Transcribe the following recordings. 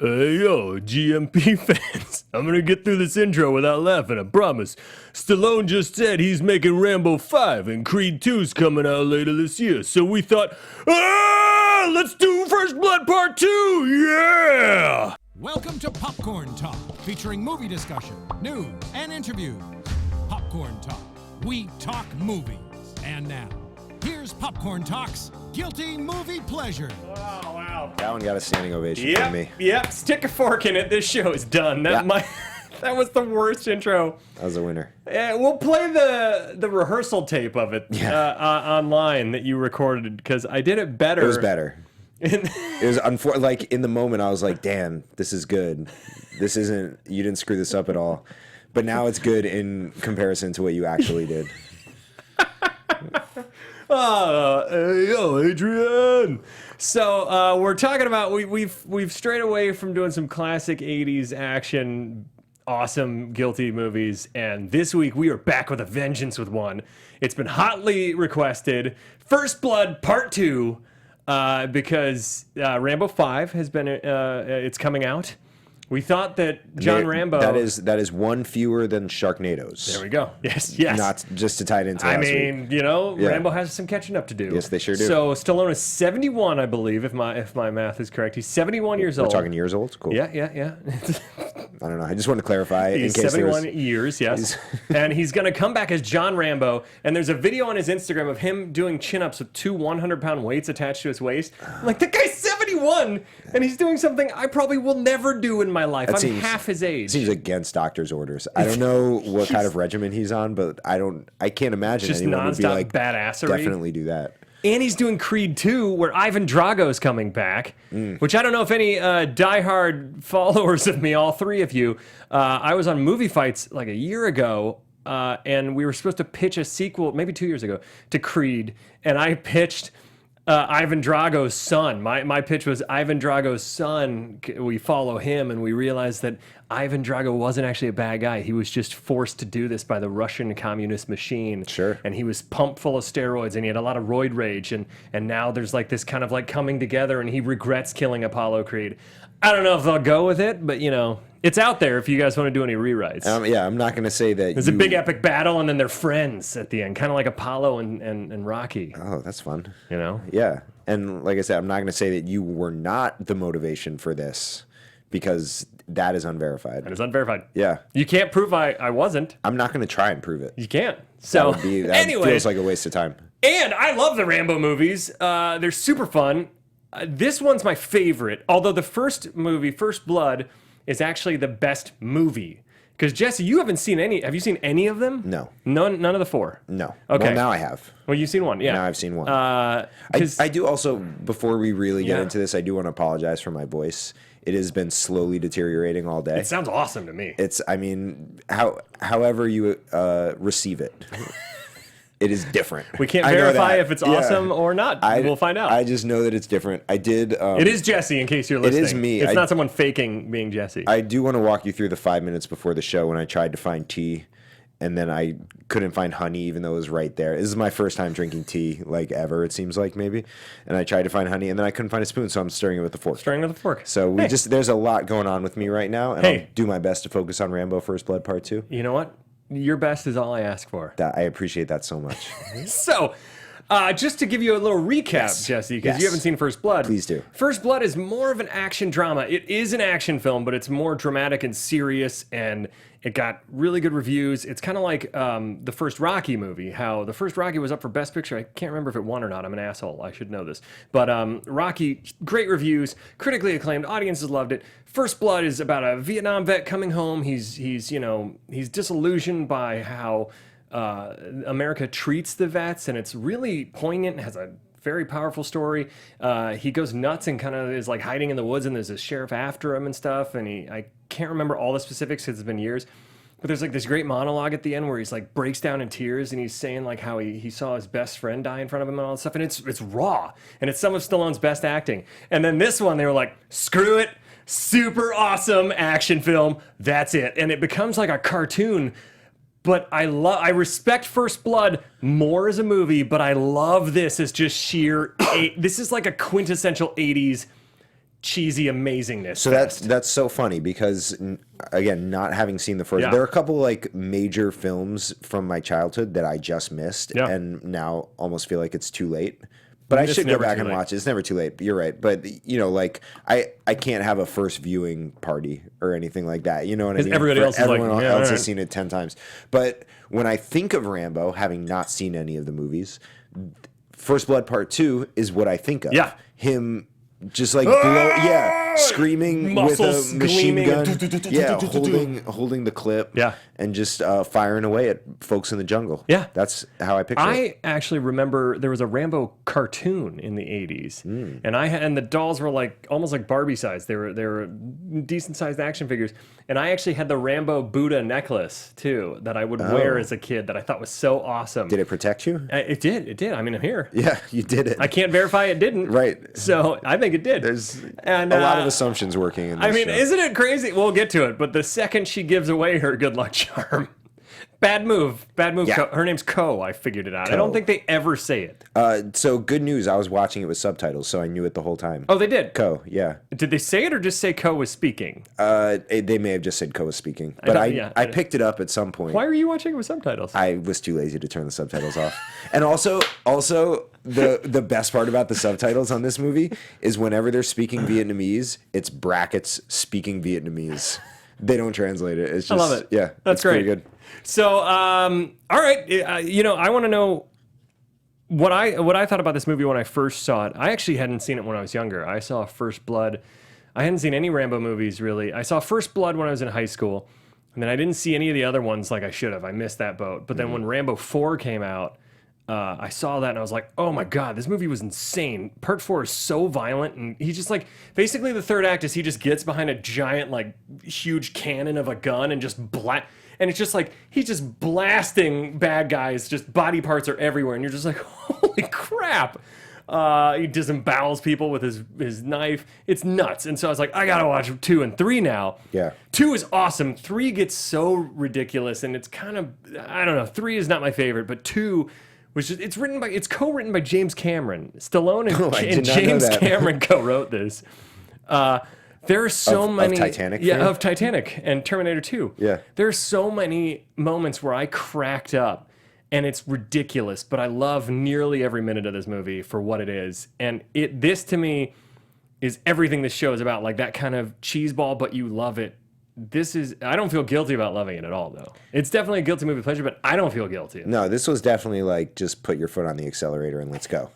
Hey, yo, GMP fans. I'm gonna get through this intro without laughing, I promise. Stallone just said he's making Rambo 5 and Creed 2's coming out later this year, so we thought, let's do First Blood Part 2, yeah! Welcome to Popcorn Talk, featuring movie discussion, news, and interviews. Popcorn Talk, we talk movies. And now, here's Popcorn Talk's Guilty Movie Pleasure. Wow. That one got a standing ovation from me. Yep, stick a fork in it, this show is done. That was the worst intro. That was a winner. We'll play the rehearsal tape of it online that you recorded, because I did it better. It was better. It was like in the moment I was like, damn, this is good. This isn't, you didn't screw this up at all. But now it's good in comparison to what you actually did. Hey, yo, Adrian. So we're talking about we've strayed away from doing some classic 80s action, awesome guilty movies, and this week we are back with a vengeance with one. It's been hotly requested, First Blood Part 2, because Rambo 5 has been it's coming out. We thought that John Rambo... That is one fewer than Sharknadoes. There we go. Yes. Not just to tie it into last week. Rambo has some catching up to do. Yes, they sure do. So Stallone is 71, I believe, if my math is correct. He's 71 years old. We're talking years old? Cool. Yeah. I don't know. I just wanted to clarify. He's 71 years, yes. And he's going to come back as John Rambo. And there's a video on his Instagram of him doing chin-ups with two 100-pound weights attached to his waist. I'm like, that guy's 71, and he's doing something I probably will never do in my life. I'm half his age. Seems against doctor's orders. I don't know what kind of regimen he's on, but I can't imagine just anyone would be like, badassery. Definitely do that. And he's doing Creed 2, where Ivan Drago's coming back, which I don't know if any diehard followers of me, all three of you, I was on Movie Fights like a year ago, and we were supposed to pitch a sequel, maybe 2 years ago, to Creed, and I pitched Ivan Drago's son. My pitch was Ivan Drago's son. We follow him, and we realized that Ivan Drago wasn't actually a bad guy. He was just forced to do this by the Russian communist machine. Sure. And he was pumped full of steroids, and he had a lot of roid rage, and now there's like this kind of like coming together, and he regrets killing Apollo Creed. I don't know if they'll go with it, but it's out there if you guys want to do any rewrites. I'm not going to say that. There's a big epic battle, and then they're friends at the end, kind of like Apollo and Rocky. Oh, that's fun. Yeah. And like I said, I'm not going to say that you were not the motivation for this, because that is unverified. That is unverified. Yeah. You can't prove I wasn't. I'm not going to try and prove it. You can't. So that anyway, feels like a waste of time. And I love the Rambo movies. They're super fun. This one's my favorite, although the first movie, First Blood, is actually the best movie. Because, Jesse, you haven't seen any. Have you seen any of them? No. None of the four? No. Okay. Well, now I have. Well, you've seen one, yeah. Now I've seen one. I do also, before we really get into this, I do want to apologize for my voice. It has been slowly deteriorating all day. It sounds awesome to me. However you receive it. It is different. We can't verify if it's awesome or not. We'll find out. I just know that it's different. I did... it is Jesse, in case you're listening. It is me. It's not someone faking being Jesse. I do want to walk you through the 5 minutes before the show when I tried to find tea, and then I couldn't find honey, even though it was right there. This is my first time drinking tea, like ever, it seems like, maybe. And I tried to find honey, and then I couldn't find a spoon, so I'm stirring it with a fork. So there's a lot going on with me right now, and I'll do my best to focus on Rambo First Blood Part 2. You know what? Your best is all I ask for. I appreciate that so much. So, just to give you a little recap, Jesse, because you haven't seen First Blood. Please do. First Blood is more of an action drama. It is an action film, but it's more dramatic and serious, and it got really good reviews. It's kind of like the first Rocky movie, how the first Rocky was up for Best Picture. I can't remember if it won or not. I'm an asshole. I should know this. But Rocky, great reviews, critically acclaimed. Audiences loved it. First Blood is about a Vietnam vet coming home. He's disillusioned by how America treats the vets, and it's really poignant and has a very powerful story. He goes nuts and kind of is like hiding in the woods, and there's a sheriff after him and stuff, and I can't remember all the specifics because it's been years, but there's like this great monologue at the end where he's like breaks down in tears, and he's saying like how he saw his best friend die in front of him and all that stuff, and it's raw, and it's some of Stallone's best acting. And then this one, they were like, screw it, super awesome action film, that's it. And it becomes like a cartoon. But I respect First Blood more as a movie, but I love this as just sheer... This is like a quintessential 80s cheesy amazingness. So that's so funny because, again, not having seen the first, there are a couple like major films from my childhood that I just missed, and now almost feel like it's too late. But I should go back and watch it. It's never too late. You're right. But, you know, like, I can't have a first viewing party or anything like that. You know what I mean? Everybody else has seen it 10 times. But when I think of Rambo, having not seen any of the movies, First Blood Part 2 is what I think of. Yeah. Him just like screaming muscles with a machine gleaming. gun, holding the clip, and just firing away at folks in the jungle. Yeah, that's how I picture it. I actually remember there was a Rambo cartoon in the 80s, and the dolls were like almost like Barbie size. They were decent sized action figures, and I actually had the Rambo Buddha necklace too that I would wear as a kid that I thought was so awesome. Did it protect you? It did. I mean, I'm here. Yeah, you did it. I can't verify it didn't. Right. So I think it did. There's a lot of assumptions working in this I mean, show. Isn't it crazy? We'll get to it, but the second she gives away her good luck charm, bad move. Yeah. Her name's Ko. I figured it out. Ko. I don't think they ever say it. So good news. I was watching it with subtitles, so I knew it the whole time. Oh, they did? Ko, yeah. Did they say it or just say Ko was speaking? They may have just said Ko was speaking, but I picked it up at some point. Why were you watching it with subtitles? I was too lazy to turn the subtitles off. And also the best part about the subtitles on this movie is whenever they're speaking Vietnamese, it's brackets speaking Vietnamese. They don't translate it. It's just, I love it. Yeah, that's great. Pretty good. So, all right, I want to know what I thought about this movie when I first saw it. I actually hadn't seen it when I was younger. I saw First Blood. I hadn't seen any Rambo movies really. I saw First Blood when I was in high school, and then I didn't see any of the other ones like I should have. I missed that boat. But then when Rambo 4 came out, I saw that and I was like, oh my God, this movie was insane. Part 4 is so violent, and he just like, basically the third act is he just gets behind a giant like huge cannon of a gun and just and it's just like, he's just blasting bad guys, just body parts are everywhere, and you're just like, holy crap. He disembowels people with his knife. It's nuts. And so I was like, I gotta watch 2 and 3 now. Yeah. 2 is awesome. 3 gets so ridiculous, and it's kind of, I don't know, 3 is not my favorite, but 2 was just, it's co-written by James Cameron. Stallone and James Cameron co-wrote this. There are so many... Of Titanic? Yeah, of Titanic and Terminator 2. Yeah. There are so many moments where I cracked up, and it's ridiculous, but I love nearly every minute of this movie for what it is. And this, to me, is everything this show is about, like that kind of cheeseball, but you love it. I don't feel guilty about loving it at all, though. It's definitely a guilty movie pleasure, but I don't feel guilty. No, this was definitely like, just put your foot on the accelerator and let's go.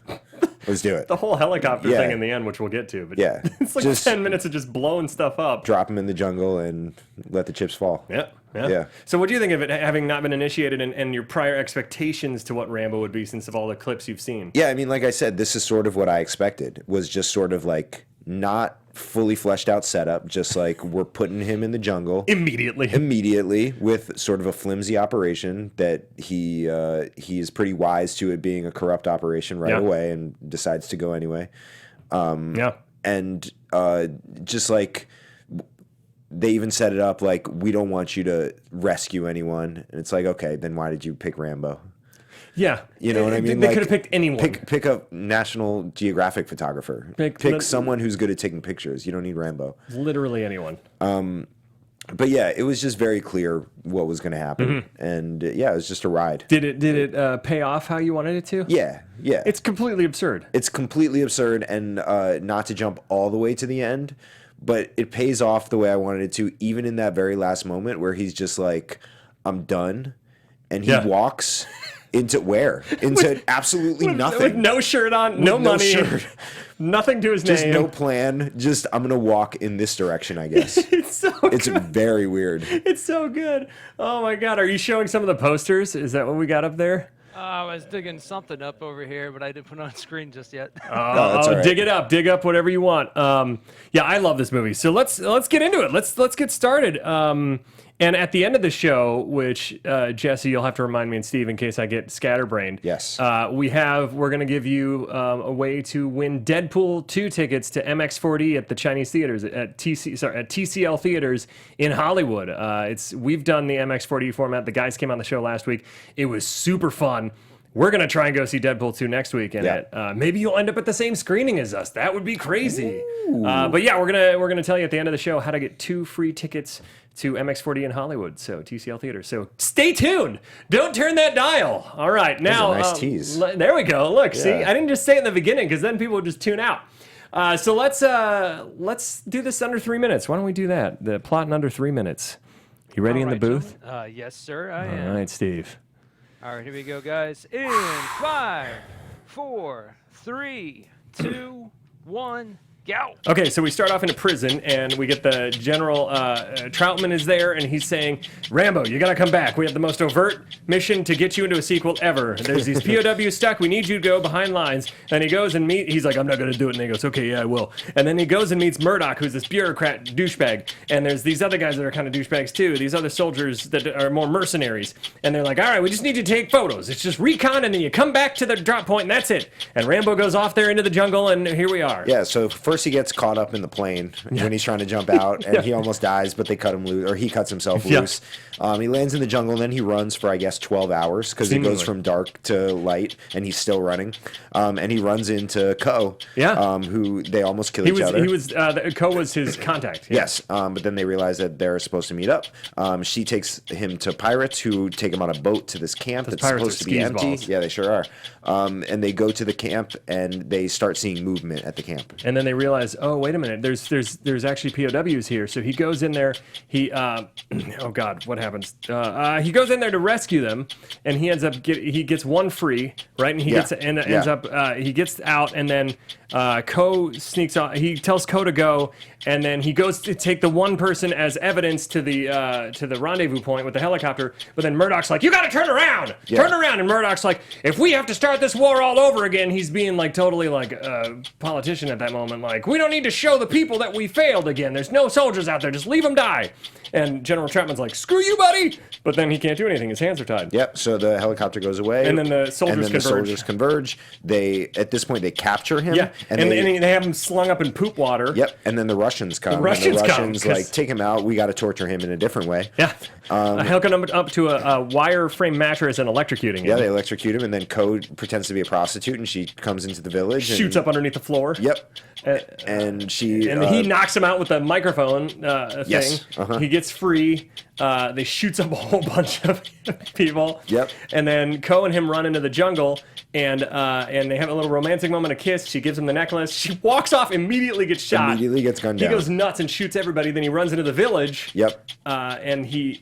Let's do it. The whole helicopter thing in the end, which we'll get to. But yeah. It's like just 10 minutes of just blowing stuff up. Drop them in the jungle and let the chips fall. Yeah. So what do you think of it, having not been initiated, and your prior expectations to what Rambo would be since of all the clips you've seen? Yeah, I mean, like I said, this is sort of what I expected. Was just sort of like not fully fleshed out setup, just like we're putting him in the jungle immediately with sort of a flimsy operation that he is pretty wise to it being a corrupt operation right away and decides to go anyway. And just like they even set it up like, we don't want you to rescue anyone, and it's like, okay, then why did you pick Rambo? Yeah. You know what I mean? They could have picked anyone. Pick a National Geographic photographer. Pick someone who's good at taking pictures. You don't need Rambo. Literally anyone. But yeah, it was just very clear what was going to happen. And yeah, it was just a ride. Did it pay off how you wanted it to? Yeah. It's completely absurd. It's completely absurd, and not to jump all the way to the end, but it pays off the way I wanted it to, even in that very last moment where he's just like, I'm done. And he walks... Into where? Into absolutely nothing. With no shirt on, no money, nothing to his name. Just no plan. Just, I'm going to walk in this direction, I guess. It's very weird. It's so good. Oh, my God. Are you showing some of the posters? Is that what we got up there? I was digging something up over here, but I didn't put it on screen just yet. That's all right. Dig it up. Dig up whatever you want. Yeah, I love this movie. So let's get into it. Let's get started. And at the end of the show, which Jesse, you'll have to remind me, and Steve, in case I get scatterbrained. Yes. We're going to give you a way to win Deadpool 2 tickets to MX4D at the Chinese theaters at TCL theaters in Hollywood. We've done the MX4D format. The guys came on the show last week. It was super fun. We're going to try and go see Deadpool 2 next week. And maybe you'll end up at the same screening as us. That would be crazy. But yeah, we're gonna tell you at the end of the show how to get 2 free tickets to MX40 in Hollywood, so TCL Theater. So stay tuned. Don't turn that dial. All right, now nice tease. There we go. Look, see, I didn't just say it in the beginning because then people would just tune out. So let's do this under 3 minutes. Why don't we do that? The plot in under 3 minutes. You ready in the booth? Yes, sir. I am. All right, Steve. All right, here we go, guys. In 5, 4, 3, 2, 1. Go. Okay, so we start off in a prison, and we get the General Troutman is there, and he's saying, Rambo, you gotta come back. We have the most overt mission to get you into a sequel ever. There's these POWs stuck. We need you to go behind lines. And he goes and he's like, I'm not gonna do it. And he goes, okay, yeah, I will. And then he goes and meets Murdoch, who's this bureaucrat douchebag. And there's these other guys that are kind of douchebags too. These other soldiers that are more mercenaries. And they're like, all right, we just need you to take photos. It's just recon, and then you come back to the drop point, and that's it. And Rambo goes off there into the jungle, and here we are. Yeah, so first he gets caught up in the plane when he's trying to jump out, and he almost dies, but they cut him loose, or he cuts himself loose. He lands in the jungle, and then he runs for, I guess, 12 hours, because he goes from dark to light, and he's still running. And he runs into Ko, who they almost kill each other. Ko was his contact. Yeah. Yes, but then they realize that they're supposed to meet up. She takes him to pirates, who take him on a boat to this camp that's supposed to be empty. Yeah, they sure are. And they go to the camp, and they start seeing movement at the camp. And then they realize, oh, wait a minute, there's actually POWs here. So he goes in there. Oh God, what happens? He goes in there to rescue them, and he ends up he gets one free, right? And he he gets out, and then Ko sneaks off. He tells Ko to go, and then he goes to take the one person as evidence to the rendezvous point with the helicopter. But then Murdoch's like, you got to turn around, turn around. And Murdoch's like, if we have to start this war all over again, he's being like totally like a politician at that moment. Like, we don't need to show the people that we failed again. There's no soldiers out there. Just leave them die. And General Troutman's like, screw you, buddy. But then he can't do anything. His hands are tied. Yep. So the helicopter goes away. And then the soldiers converge. At this point, they capture him. Yeah. And they have him slung up in poop water. Yep. And then the Russians come. The Russians like, take him out. We got to torture him in a different way. Yeah. Hooking him up to a wire frame mattress and electrocuting him. Yeah, they electrocute him. And then Ko pretends to be a prostitute, and she comes into the village. Shoots up underneath the floor. Yep. And he knocks him out with a microphone thing. Yes. He gets free. They shoots up a whole bunch of people. Yep. And then Ko and him run into the jungle, and they have a little romantic moment, a kiss. She gives him the necklace. She walks off, immediately gets shot. Immediately gets gunned down. He goes nuts and shoots everybody. Then he runs into the village. Yep. And he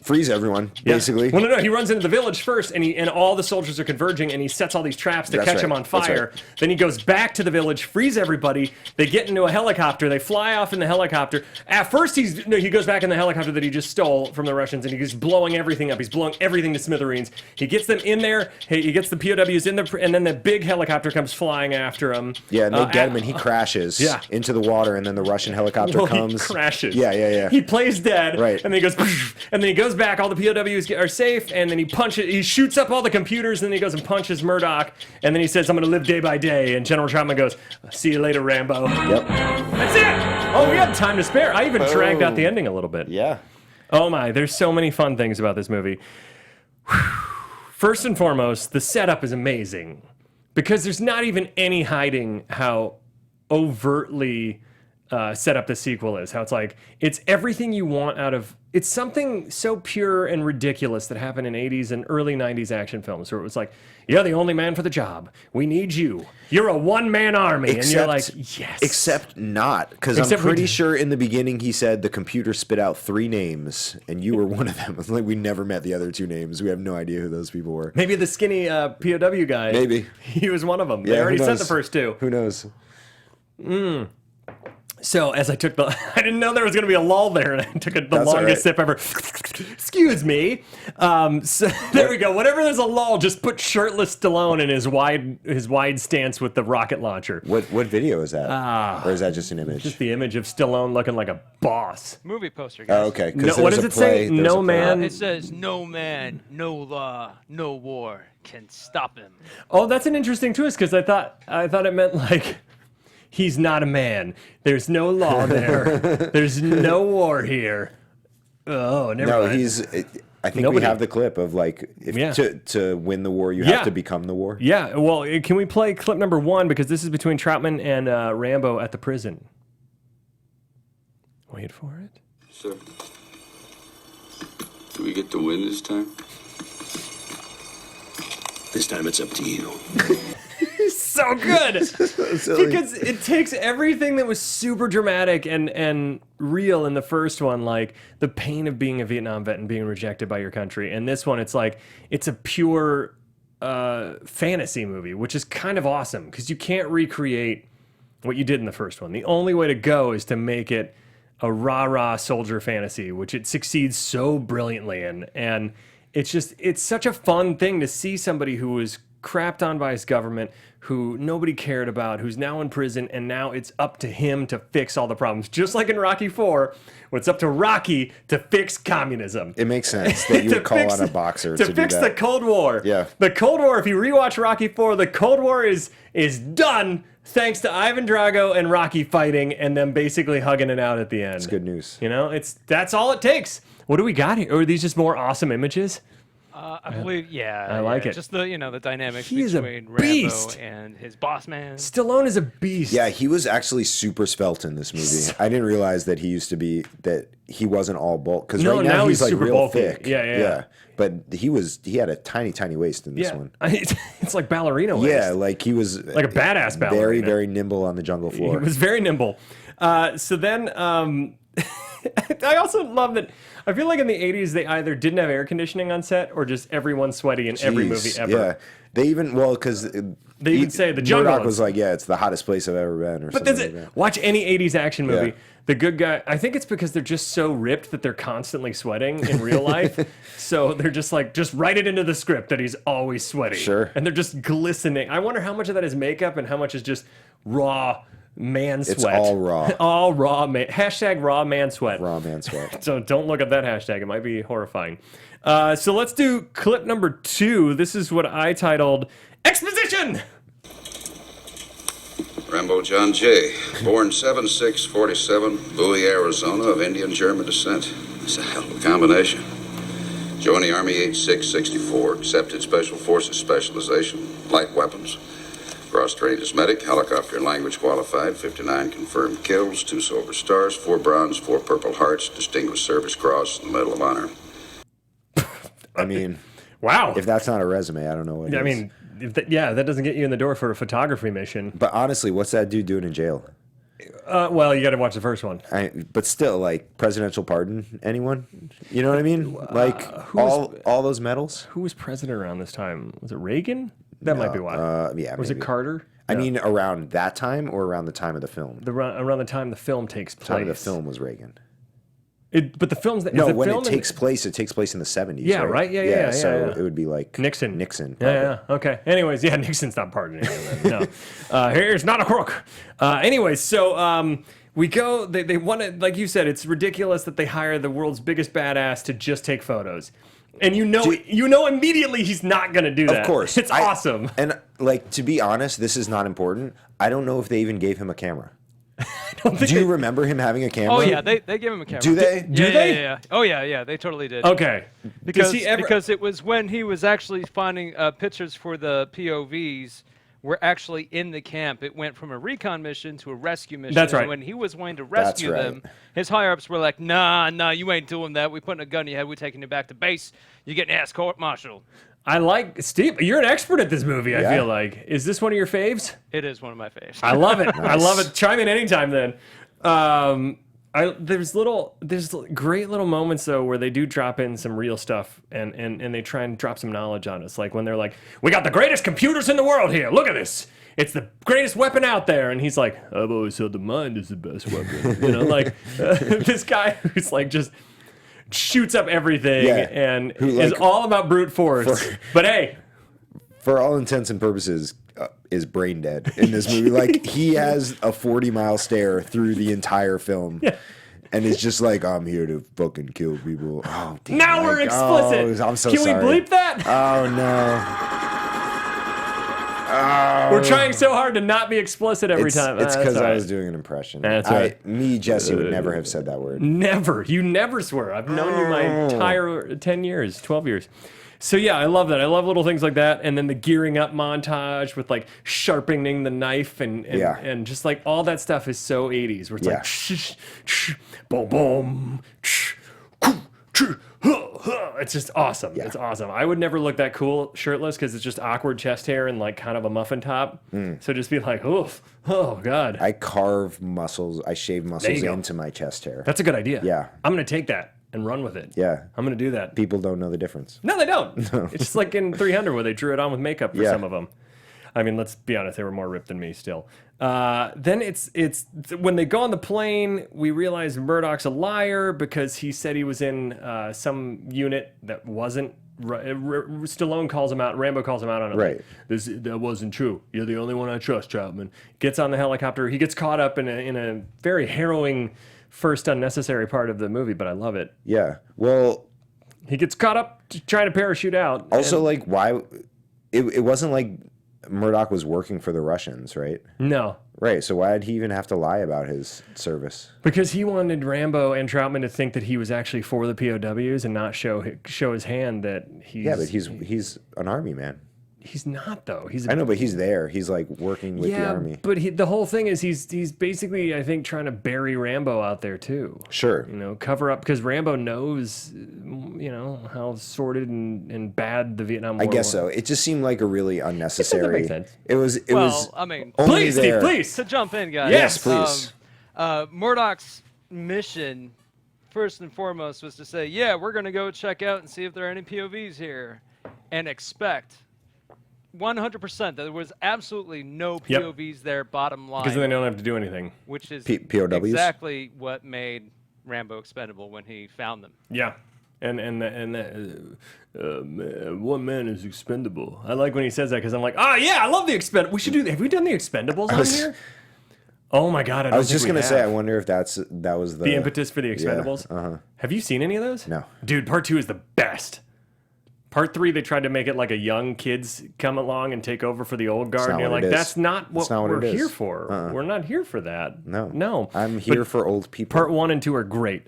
frees everyone, basically. Well, no, he runs into the village first, and all the soldiers are converging, and he sets all these traps to catch him on fire. Right. Then he goes back to the village, frees everybody. They get into a helicopter. They fly off in the helicopter. At first, he goes back in the helicopter that he just stole from the Russians, and he's blowing everything up. He's blowing everything to smithereens. He gets them in there. He gets the POWs in there, and then the big helicopter comes flying after him. Yeah, and they get him, and he crashes into the water, and then the Russian helicopter comes. He crashes. Yeah. He plays dead, right? And then he goes, and then he goes back. All the POWs are safe, and then he shoots up all the computers, and then he goes and punches Murdoch, and then he says, "I'm going to live day by day." And General Troutman goes, "See you later, Rambo." Yep. That's it. Oh, we have time to spare. I even dragged out the ending a little bit. Yeah. Oh my, there's so many fun things about this movie. First and foremost, the setup is amazing because there's not even any hiding how overtly set up the sequel is. How it's like, it's everything you want out of, it's something so pure and ridiculous that happened in 80s and early 90s action films where it was like, you're the only man for the job. We need you. You're a one-man army. And you're like, yes. Except not, because I'm pretty sure in the beginning he said the computer spit out 3 names, and you were one of them. Like, we never met the other 2 names. We have no idea who those people were. Maybe the skinny POW guy. Maybe. He was one of them. Yeah, they already said the first 2. Who knows? So as I took I didn't know there was going to be a lull there, and I took the longest sip ever. Excuse me. So there we go. Whenever there's a lull, just put shirtless Stallone in his wide stance with the rocket launcher. What video is that? Or is that just an image? Just the image of Stallone looking like a boss. Movie poster, guys. Oh, okay. No, what does it say? No man. It says, no man, no law, no war can stop him. Oh, that's an interesting twist, because I thought it meant like, he's not a man. There's no law there. There's no war here. Oh, never mind. I think Nobody. we have the clip of like to win the war, you have to become the war. Yeah. Well, can we play clip number 1 because this is between Troutman and Rambo at the prison. Wait for it. Sir, do we get to win this time? This time it's up to you. So good because it takes everything that was super dramatic and real in the first one, like the pain of being a Vietnam vet and being rejected by your country, and this one it's like it's a pure fantasy movie, which is kind of awesome because you can't recreate what you did in the first one. The only way to go is to make it a rah-rah soldier fantasy, which it succeeds so brilliantly in. And it's such a fun thing to see somebody who was crapped on by his government, who nobody cared about, who's now in prison, and now it's up to him to fix all the problems. Just like in Rocky IV, where it's up to Rocky to fix communism. It makes sense that you would call on a boxer to fix do the that. Cold War. Yeah. The Cold War, if you rewatch Rocky IV, the Cold War is done thanks to Ivan Drago and Rocky fighting and them basically hugging it out at the end. It's good news. You know, that's all it takes. What do we got here? Or are these just more awesome images? I believe, I like it. Just the dynamics He is a between beast. Rambo and his boss man. Stallone is a beast. Yeah, he was actually super svelte in this movie. I didn't realize that he wasn't all bulk because No, right now he's like super real bulky. thick. Yeah. But he had a tiny waist in this one. It's like ballerina waist. Yeah, like he was like a badass ballerina. very, very nimble on the jungle floor. He was very nimble. So then, I also love that. I feel like in the 80s, they either didn't have air conditioning on set or just everyone's sweaty in every movie ever. Yeah, they even because they even say the jungle Murdoch was like, it's the hottest place I've ever been, or but something. that's it. Watch any 80s action movie. Yeah. The good guy. I think it's because they're just so ripped that they're constantly sweating in real life. So they're just like, just write it into the script that he's always sweaty. Sure. And they're just glistening. I wonder how much of that is makeup and how much is just raw man sweat. It's all raw. All raw man. Hashtag raw man sweat. Raw man sweat. So don't look at that hashtag. It might be horrifying. So let's do clip number 2. This is what I titled Exposition. Rambo John Jay, born 7/6/47, Bowie, Arizona, of Indian-German descent. It's a hell of a combination. Joined the Army age 6/64, accepted Special Forces specialization, light weapons. Cross-trained as medic, helicopter and language qualified, 59 confirmed kills, 2 Silver Stars, 4 Bronze, 4 Purple Hearts, Distinguished Service Cross, and the Medal of Honor. I mean, wow. If that's not a resume, I don't know what is. I mean, that doesn't get you in the door for a photography mission. But honestly, what's that dude doing in jail? Well, you got to watch the first one. But still, like, presidential pardon, anyone? You know what I mean? Like, all those medals? Who was president around this time? Was it Reagan? That might be why. Yeah, Was maybe. it Carter? I mean, around that time or around the time of the film? Around the time the film takes place. The time of the film was Reagan. But the film's No, when it takes place in the 70s. Yeah, right? Yeah. So it would be like Nixon. Nixon. Yeah. Okay. Anyways, yeah, Nixon's not pardoning him. No. Here's not a crook. Anyways, so we go. They want to, like you said, it's ridiculous that they hire the world's biggest badass to just take photos. And you know immediately he's not going to do that. Of course. It's awesome. And, like, to be honest, this is not important. I don't know if they even gave him a camera. Do you remember him having a camera? Oh yeah, they gave him a camera. Do they? Do they? Yeah. Oh yeah, they totally did. Okay. Because it was when he was actually finding pictures for the POVs were actually in the camp. It went from a recon mission to a rescue mission. That's right. And when he was wanting to rescue them, his higher-ups were like, nah, you ain't doing that. We putting a gun in your head. We're taking you back to base. You're getting ass court-martialed. I like Steve. You're an expert at this movie. I Yeah. feel like. Is this one of your faves? It is one of my faves. I love it. I love it. Chime in anytime then. There's great little moments though where they do drop in some real stuff and they try and drop some knowledge on us. Like when they're like, "We got the greatest computers in the world here. Look at this. It's the greatest weapon out there." And he's like, "I've always said the mind is the best weapon." You know, like this guy who's like just shoots up everything and is all about brute force. But hey, for all intents and purposes, is brain dead in this movie. Like, he has a 40-mile stare through the entire film. Yeah. And it's just like, I'm here to fucking kill people. Oh, damn. Now we're explicit. Oh, I'm so Can sorry. we bleep that? Oh, no. We're trying so hard to not be explicit every time. It's because all I right. was doing an impression. That's right. Me, Jesse, would never have said that word. Never. You never swear. I've known you my entire 10 years, 12 years. So yeah, I love that. I love little things like that. And then the gearing up montage with like sharpening the knife and just like all that stuff is so 80s where it's like shh, shh, boom, boom, shh, it's just awesome. Yeah. It's awesome. I would never look that cool shirtless because it's just awkward chest hair and like kind of a muffin top. So just be like, oof, oh God. I carve muscles. I shave muscles go. into my chest hair. That's a good idea. Yeah. I'm going to take that and run with it. Yeah. I'm going to do that. People don't know the difference. No, they don't. It's just like in 300 where they drew it on with makeup for some of them. I mean, let's be honest, they were more ripped than me still. Then it's when they go on the plane, we realize Murdoch's a liar because he said he was in some unit that wasn't. Stallone calls him out. Rambo calls him out on it. Right. That wasn't true. You're the only one I trust, Troutman. Gets on the helicopter. He gets caught up in a very harrowing first unnecessary part of the movie, but I love it. Yeah. Well, he gets caught up trying to parachute out. Also, like, why? It wasn't like Murdoch was working for the Russians, right? No. Right. So why did he even have to lie about his service? Because he wanted Rambo and Troutman to think that he was actually for the POWs and not show his hand that he's... Yeah, but he's an army man. He's not, though. I know, but he's there. He's like working with the army. But the whole thing is he's basically, I think, trying to bury Rambo out there too. Sure. You know, cover up because Rambo knows, you know, how sordid and bad the Vietnam War I guess was. so. It just seemed like a really unnecessary. That makes sense. It was. I mean, only Please, there. Steve, please. to jump in, guys. Yes, please. Murdoch's mission, first and foremost, was to say, yeah, we're going to go check out and see if there are any POVs here, and expect 100% that there was absolutely no POVs there, bottom line. Because then they don't have to do anything. Which is POWs? exactly what made Rambo expendable when he found them. Yeah. And one man is expendable. I like when he says that because I'm like, yeah, I love the Expendables. We should do that. Have we done the Expendables on here? Oh my God, I was just gonna say. I wonder if that was the impetus for the Expendables. Yeah, Have you seen any of those? No. Dude, part 2 is the best. Part 3, they tried to make it like a young kids come along and take over for the old guard. And you're like, that's not what we're here for. We're not here for that. No. I'm here for old people. Part 1 and 2 are great.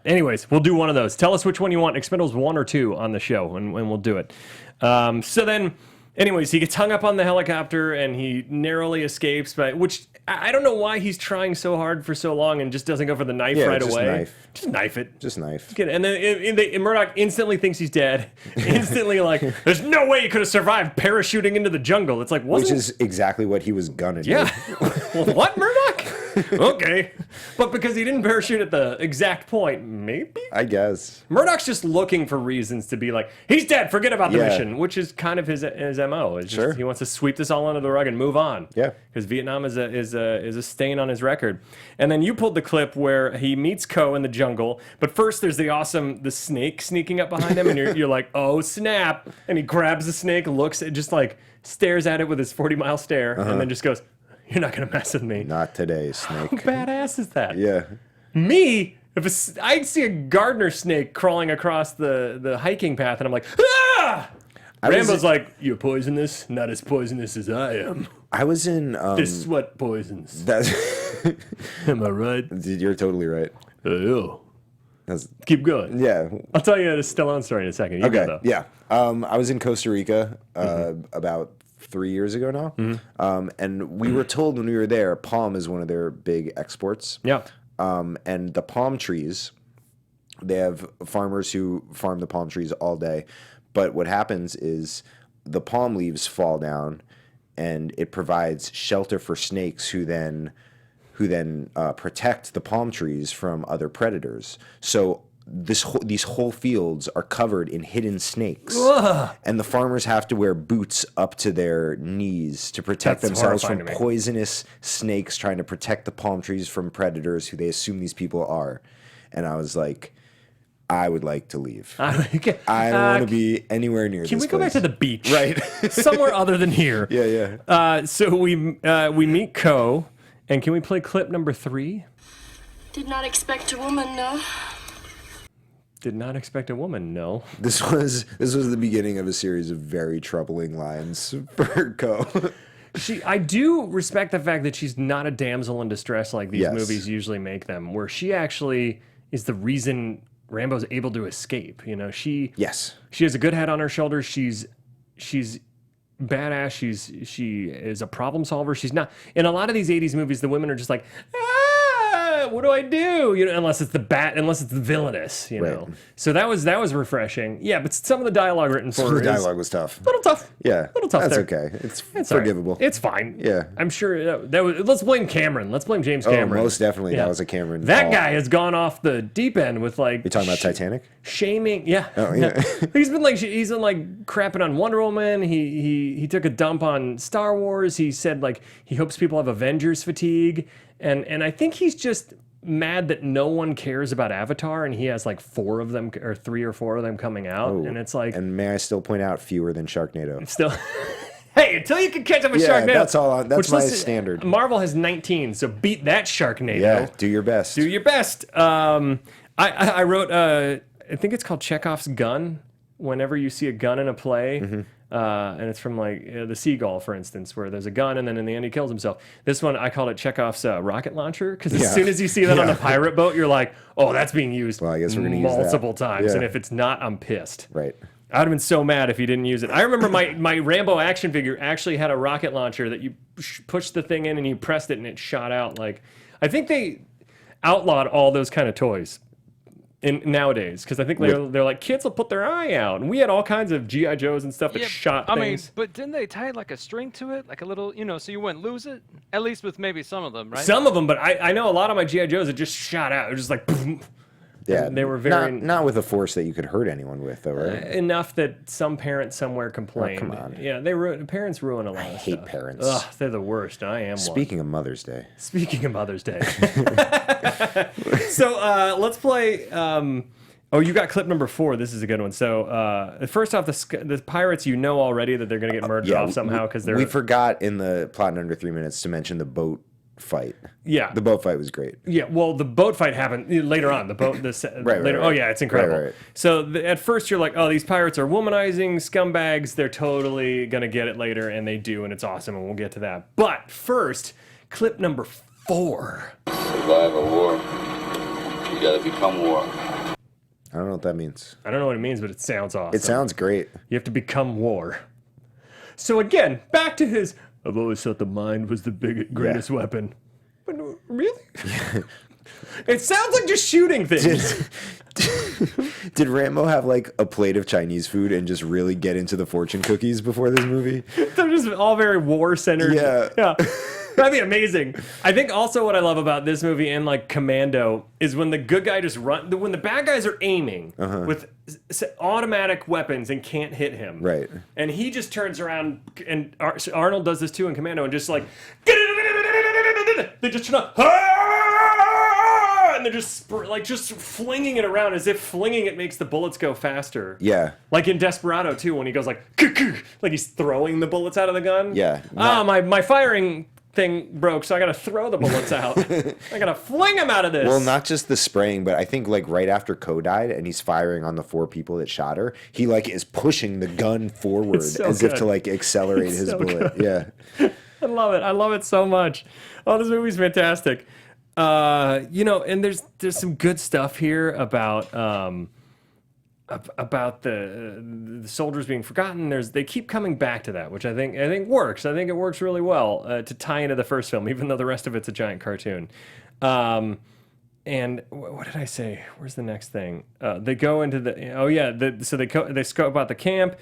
Anyways, we'll do one of those. Tell us which one you want, Expendables 1 or 2 on the show, and we'll do it. So then, anyways, he gets hung up on the helicopter and he narrowly escapes, which I don't know why he's trying so hard for so long and just doesn't go for the knife right away. Just knife it. Just knife. And then Murdoch instantly thinks he's dead. Instantly like, there's no way he could have survived parachuting into the jungle. It's like, which is exactly what he was gonna do. Yeah. Well, what, Murdoch? Okay. But because he didn't parachute at the exact point, maybe? I guess. Murdoch's just looking for reasons to be like, he's dead, forget about the mission, which is kind of his MO. It's just, he wants to sweep this all under the rug and move on. Yeah. Because Vietnam is a stain on his record. And then you pulled the clip where he meets Ko in the jungle, but first there's the snake sneaking up behind him, and you're like, oh snap. And he grabs the snake, looks, just like stares at it with his 40-mile stare, and then just goes, you're not going to mess with me. Not today, snake. How badass is that? Yeah. Me, I'd see a gardener snake crawling across the hiking path, and I'm like, ah! Rambo's like, you're poisonous, not as poisonous as I am. I was in... this sweat poisons. That's Am I right? Dude, you're totally right. Ew. Keep going. Yeah. I'll tell you a Stallone story in a second. You okay, go, though. yeah. I was in Costa Rica about 3 years ago now. And we were told when we were there, palm is one of their big exports. Yeah. And the palm trees, they have farmers who farm the palm trees all day. But what happens is the palm leaves fall down, and it provides shelter for snakes who then protect the palm trees from other predators. So these whole fields are covered in hidden snakes. Ugh. And the farmers have to wear boots up to their knees to protect themselves from poisonous snakes trying to protect the palm trees from predators who they assume these people are. And I was like, I would like to leave. I don't want to be anywhere near this place. Can we go back to the beach? Right. Somewhere other than here. Yeah. So we meet Ko, and can we play clip number 3? Did not expect a woman, no. Did not expect a woman, no. This was the beginning of a series of very troubling lines for Ko. I do respect the fact that she's not a damsel in distress like these Yes. movies usually make them, where she actually is the reason Rambo's able to escape. You know, she has a good head on her shoulders. She's badass. She is a problem solver. She's not in a lot of these 80s movies, the women are just like, what do I do? You know, unless it's the villainous, you know. So that was refreshing. Yeah, but some of the dialogue written for Some of the her dialogue was tough. a little tough. Yeah. A little tough That's there. okay. It's all right. forgivable. It's fine. Yeah. I'm sure that was. Let's blame Cameron. Let's blame James Cameron. Oh, most definitely. That was a Cameron. That fault. guy has gone off the deep end with like. You talking about Titanic? Shaming. Yeah. Oh, yeah. he's been crapping on Wonder Woman. He took a dump on Star Wars. He said like he hopes people have Avengers fatigue, and I think he's just mad that no one cares about Avatar, and he has like 4 of them or 3 or 4 of them coming out, and it's like. And may I still point out fewer than Sharknado? Still. Hey, until you can catch up with Sharknado. That's all. That's my listen, standard. Marvel has 19, so beat that Sharknado. Yeah, do your best. Do your best. I wrote, I think it's called Chekhov's gun. Whenever you see a gun in a play, and it's from like the Seagull, for instance, where there's a gun and then in the end he kills himself. This one, I called it Chekhov's rocket launcher, because as soon as you see that on a pirate boat, you're like, oh, that's being used Well, I guess we're gonna use that. multiple times. Yeah. And if it's not, I'm pissed. Right. I'd have been so mad if he didn't use it. I remember my Rambo action figure actually had a rocket launcher that you pushed the thing in and you pressed it and it shot out. Like, I think they outlawed all those kind of toys nowadays, because I think they're like, kids will put their eye out. And we had all kinds of G.I. Joes and stuff that shot things. But didn't they tie like a string to it? Like a little, so you wouldn't lose it? At least with maybe some of them, right? Some of them, but I know a lot of my G.I. Joes, it just shot out. It was just like, boom. Yeah, They were very not with a force that you could hurt anyone with, though, right? enough that some parent somewhere complained. come on. Yeah, parents ruin a lot of hate stuff. parents. Ugh, they're the worst. I am one. Speaking of Mother's Day, Speaking of Mother's Day. So let's play. You got clip number 4. This is a good one. So first off, the pirates, you know already that they're going to get murdered off somehow because they're. We forgot in the plot in under 3 minutes to mention the boat fight. Yeah. The boat fight was great. Yeah, well, the boat fight happened later on. The boat, Right. Oh yeah, it's incredible. Right. So at first you're like, oh, these pirates are womanizing scumbags. They're totally gonna get it later, and they do, and it's awesome, and we'll get to that. But first, clip number 4. Survive a war. You gotta become war. I don't know what that means. I don't know what it means, but it sounds awesome. It sounds great. You have to become war. So again, back to his. I've always thought the mind was the greatest weapon. But really? It sounds like just shooting things. Did Rambo have like a plate of Chinese food and just really get into the fortune cookies before this movie? They're just all very war-centered. Yeah. That'd be amazing. I think also what I love about this movie and like Commando is when the good guy just when the bad guys are aiming with automatic weapons and can't hit him. Right. And he just turns around, and Arnold does this too in Commando, and just like they just turn up, and they're just just flinging it around as if flinging it makes the bullets go faster. Yeah. Like in Desperado too, when he goes like he's throwing the bullets out of the gun. Yeah. My firing thing broke, so I gotta throw the bullets out. I gotta fling them out of this. Well, not just the spraying, but I think like right after Ko died and he's firing on the 4 people that shot her, he like is pushing the gun forward so as if good. to like accelerate his so bullet. good. Yeah. I love it. I love it so much. Oh, this movie's fantastic. And there's some good stuff here about the soldiers being forgotten. They keep coming back to that, which I think works. I think it works really well to tie into the first film, even though the rest of it's a giant cartoon. And what did I say? Where's the next thing? They go into they scope out the camp.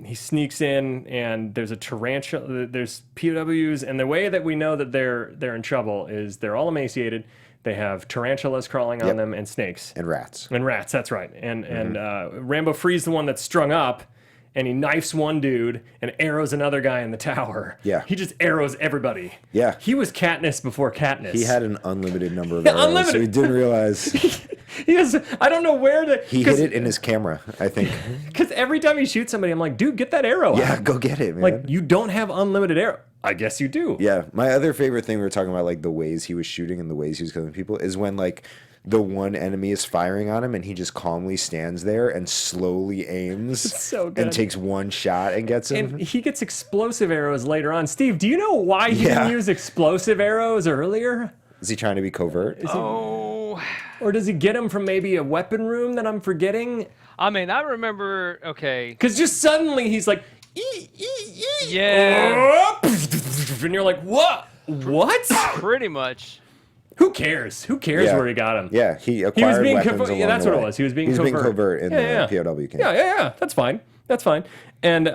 He sneaks in, and there's a tarantula. There's POWs, and the way that we know that they're in trouble is they're all emaciated. They have tarantulas crawling on them and snakes. And rats. And rats, that's right. And Rambo frees the one that's strung up, and he knifes one dude and arrows another guy in the tower. Yeah. He just arrows everybody. Yeah. He was Katniss before Katniss. He had an unlimited number of arrows, so he didn't realize. He has, I don't know where to... He hid it in his camera, I think. Because every time he shoots somebody, I'm like, dude, get that arrow out. Yeah, go get it, man. Like, you don't have unlimited arrow. I guess you do. Yeah, my other favorite thing we were talking about, like the ways he was shooting and the ways he was killing people, is when like the one enemy is firing on him, and he just calmly stands there and slowly aims so good. and takes one shot and gets him. And he gets explosive arrows later on. Steve, do you know why he didn't use explosive arrows earlier? Is he trying to be covert? Or does he get them from maybe a weapon room that I'm forgetting? I mean, I remember, okay. Because just suddenly he's like, Yeah. And you're like, what? What? Pretty much. Who cares? Who cares where he got him? Yeah, he acquired being weapons covert. along Yeah, that's the what it way. was. He was being He's covert. being covert in the POW camp. Yeah. That's fine. That's fine. And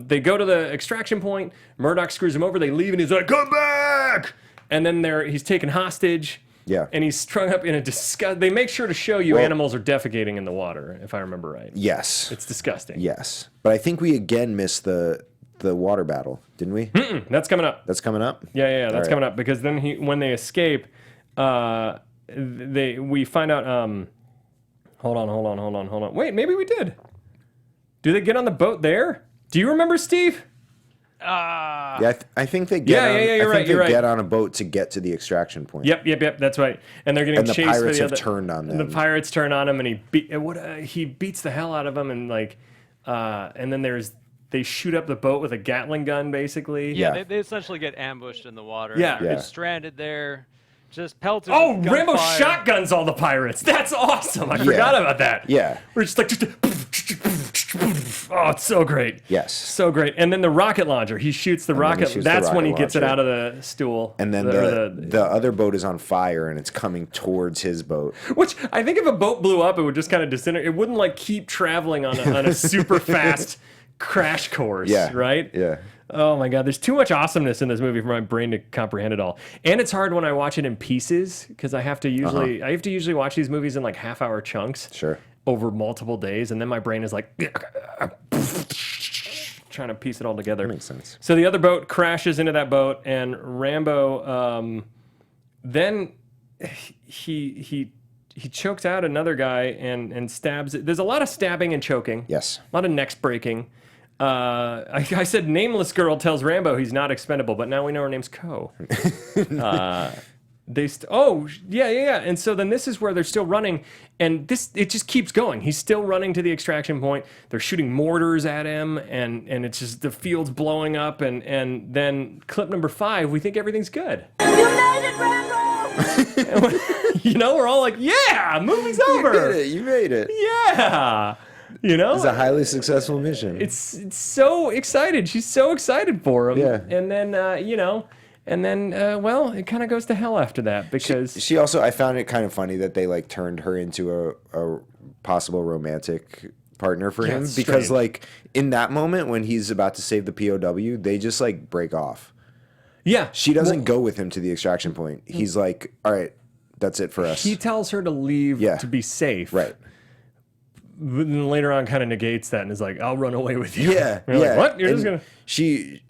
they go to the extraction point. Murdoch screws him over. They leave, and he's like, come back! And then he's taken hostage. Yeah. And he's strung up in a disgust. They make sure to show you animals are defecating in the water, if I remember right. Yes. It's disgusting. Yes. But I think we again missed the water battle, didn't we? That's coming up. That's coming up? Yeah, that's right. coming up because then when they escape, we find out. Hold on. Wait, maybe we did. Do they get on the boat there? Do you remember, Steve? Yeah, I think they get. You're right. Get on a boat to get to the extraction point. Yep. That's right. And they're getting And the chased. pirates for have the turned on them. The pirates turn on him, and he beats the hell out of them, and and then they shoot up the boat with a Gatling gun, basically. Yeah. They essentially get ambushed in the water. Yeah. They're Yeah. stranded there, just pelted. Oh, with Rambo gunfire. shotguns all the pirates. That's awesome. I forgot about that. Yeah. We're just like, oh, it's so great. Yes. So great. And then the rocket launcher. He shoots the then he rocket. shoots the That's when he rocket gets it launcher. out of the stool. And then the other boat is on fire and it's coming towards his boat. Which I think if a boat blew up, it would just kind of disintegrate. It wouldn't like keep traveling on a super fast crash course. Yeah. Right? Yeah. Oh my God, there's too much awesomeness in this movie for my brain to comprehend it all. And it's hard when I watch it in pieces because I have to usually watch these movies in like half-hour chunks. Sure. Over multiple days, and then my brain is like trying to piece it all together. That makes sense. So the other boat crashes into that boat, and Rambo then he chokes out another guy and stabs it. There's a lot of stabbing and choking. Yes. A lot of necks breaking. I said nameless girl tells Rambo he's not expendable, but now we know her name's Co. And so then this is where they're still running, and it just keeps going. He's still running to the extraction point. They're shooting mortars at him, and it's just the field's blowing up, and then clip number 5, we think everything's good. You made it, Rambo! We're all like, yeah, movie's over. You made it. Yeah. It's a highly successful mission. It's so excited. She's so excited for him. Yeah. And then, it kind of goes to hell after that because She also, I found it kind of funny that they like turned her into a possible romantic partner for him it's because strange. like in that moment when he's about to save the POW, they just like break off. yeah, She doesn't go with him to the extraction point. He's like, all right, that's it for us. he tells her to leave Yeah. to be safe. Right. But then later on kind of negates that and is like, I'll run away with you. Yeah. You're like, what? You're just And gonna she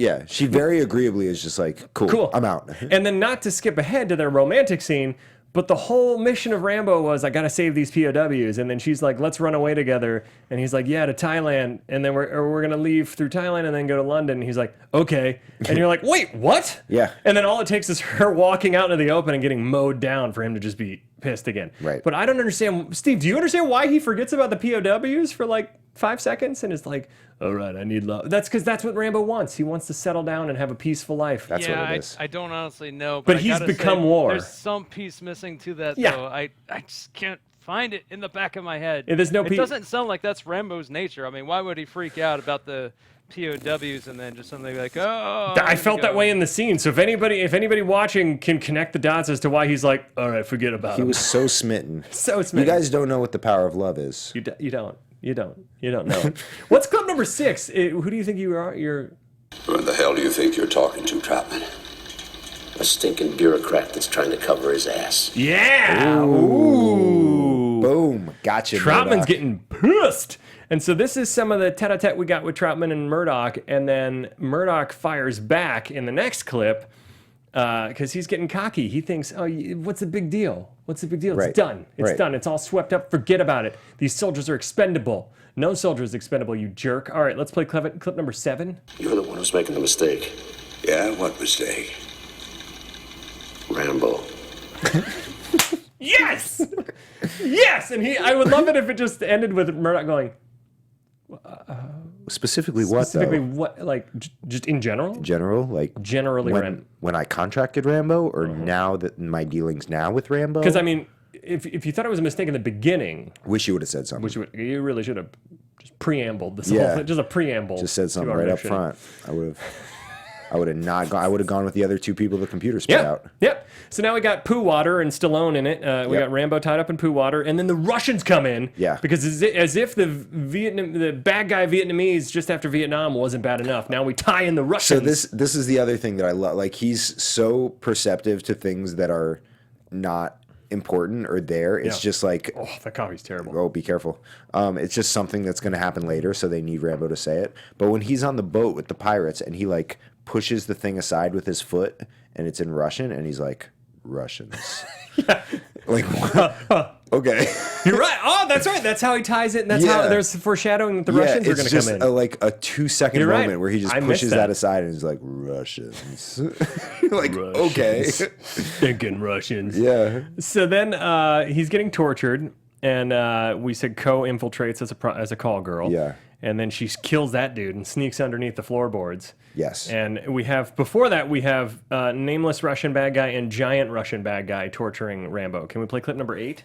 very agreeably is just like, cool. I'm out. And then not to skip ahead to their romantic scene, but the whole mission of Rambo was, I gotta save these POWs. And then she's like, let's run away together. And he's like, yeah, to Thailand. And then we're gonna leave through Thailand and then go to London. And he's like, okay. And you're like, wait, what? Yeah. And then all it takes is her walking out into the open and getting mowed down for him to just be pissed again. Right. But I don't understand. Steve, do you understand why he forgets about the POWs for like 5 seconds and is like, all right, I need love? That's because that's what Rambo wants. He wants to settle down and have a peaceful life. That's what it is. I don't honestly know. But I he's gotta become say, war. There's some piece missing to that, Yeah. though. I just can't find it in the back of my head. Yeah, there's no It piece. doesn't sound like that's Rambo's nature. I mean, why would he freak out about the POWs and then just suddenly be like, oh. I felt that way in the scene. So if anybody watching can connect the dots as to why he's like, all right, forget about He him. was so smitten. So You smitten. guys don't know what the power of love is. You don't know. What's club number 6? Who do you think you are? You're. Who in the hell do you think you're talking to, Troutman? A stinking bureaucrat that's trying to cover his ass. Yeah. Ooh. Boom. Gotcha. Troutman's Murdoch. getting pissed. And so this is some of the tete-a-tete we got with Troutman and Murdoch, and then Murdoch fires back in the next clip because he's getting cocky. He thinks, oh, what's the big deal? What's the big deal? Right. It's done. It's Right. done. It's all swept up. Forget about it. These soldiers are expendable. No soldier is expendable, you jerk. All right, let's play clip number 7. You're the one who's making the mistake. Yeah, what mistake? Rambo. yes, yes. And I would love it if it just ended with Murdoch going. Specifically what, Specifically though? what, like, just in general? General? Like, Generally, when I contracted Rambo, or now that my dealings now with Rambo? Because, I mean, if you thought it was a mistake in the beginning, Wish you would have said something. you really should have just preambled this Yeah. whole thing. Just a preamble. Just said to something our right up mission. front. I would have not gone. I would have gone with the other two people the computer spit out. Yep. So now we got poo water and Stallone in it. We Yep. got Rambo tied up in poo water, and then the Russians come in. Yeah. Because as if the bad guy Vietnamese just after Vietnam wasn't bad enough. Now we tie in the Russians. So this is the other thing that I love. Like, he's so perceptive to things that are not important or there. It's just like, oh, that coffee's terrible. oh, be careful. It's just something that's going to happen later, so they need Rambo to say it. But when he's on the boat with the pirates and he like pushes the thing aside with his foot and it's in Russian and he's like, Russians. Yeah. Like, what? Okay. You're right. Oh, that's right. That's how he ties it, and that's how there's foreshadowing that the Russians are going to come in. Like a 2-second You're right. moment where he just I missed pushes that aside and he's like, Russians. Like, okay. Thinking Russians. Yeah. So then he's getting tortured, and we said Co infiltrates as a call girl. Yeah. And then she kills that dude and sneaks underneath the floorboards. Yes. And before that, we have nameless Russian bad guy and giant Russian bad guy torturing Rambo. Can we play clip number 8?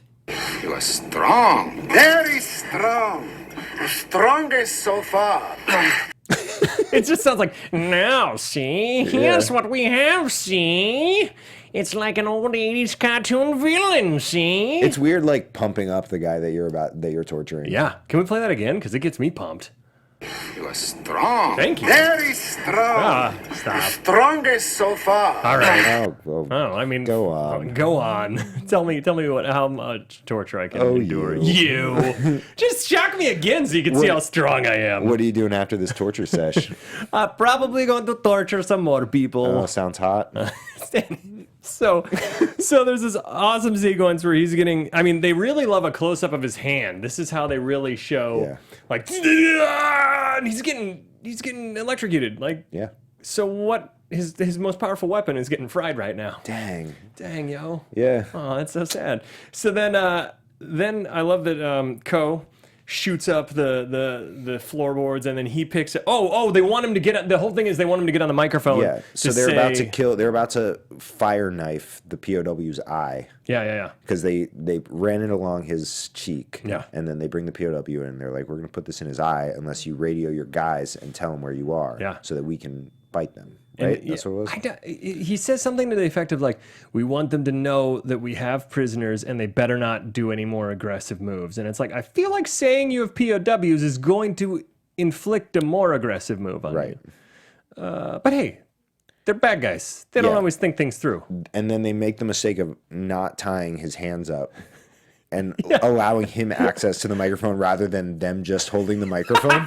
You are strong. Very strong. The strongest so far. It just sounds like, now, see? Here's what we have, see? It's like an old 80s cartoon villain, see? It's weird, like, pumping up the guy that you're torturing. Yeah. Can we play that again? Because it gets me pumped. You are strong. Thank you. Very strong. Stop. The strongest so far. All right. Oh, well, Oh, I mean, go on. Go on. tell me how much torture I can endure. you. You. Just shock me again so you can see how strong I am. What are you doing after this torture sesh? Probably going to torture some more people. Oh, sounds hot. So there's this awesome sequence where he's getting. I mean, they really love a close up of his hand. This is how they really show, like, and he's getting electrocuted. Like, Yeah. So what? His most powerful weapon is getting fried right now. Dang. Dang, yo. Yeah. Oh, that's so sad. So then I love that Co shoots up the floorboards, and then he picks it. Oh, they want him to get. The whole thing is they want him to get on the microphone. Yeah. So they're about to kill. They're about to fire knife the POW's eye. Yeah. Because they ran it along his cheek. Yeah. And then they bring the POW in. And they're like, we're going to put this in his eye unless you radio your guys and tell them where you are. Yeah. So that we can bite them. Right? And, That's what it was? He says something to the effect of, like, we want them to know that we have prisoners and they better not do any more aggressive moves. And it's like, I feel like saying you have POWs is going to inflict a more aggressive move on Right. you. But hey, they're bad guys. They don't always think things through. And then they make the mistake of not tying his hands up and allowing him access to the microphone rather than them just holding the microphone.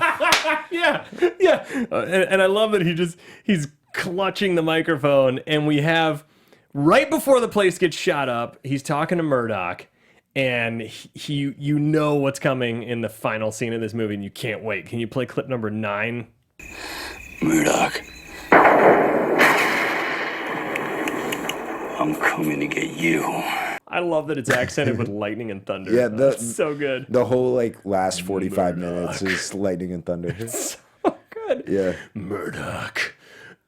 Yeah. And I love that he's clutching the microphone, and we have, right before the place gets shot up, he's talking to Murdoch, and you know what's coming in the final scene of this movie, and you can't wait. Can you play clip number 9? Murdoch, I'm coming to get you. I love that it's accented with lightning and thunder. Yeah, that's so good. The whole like last 45 minutes is lightning and thunder. So good. Yeah. Murdoch,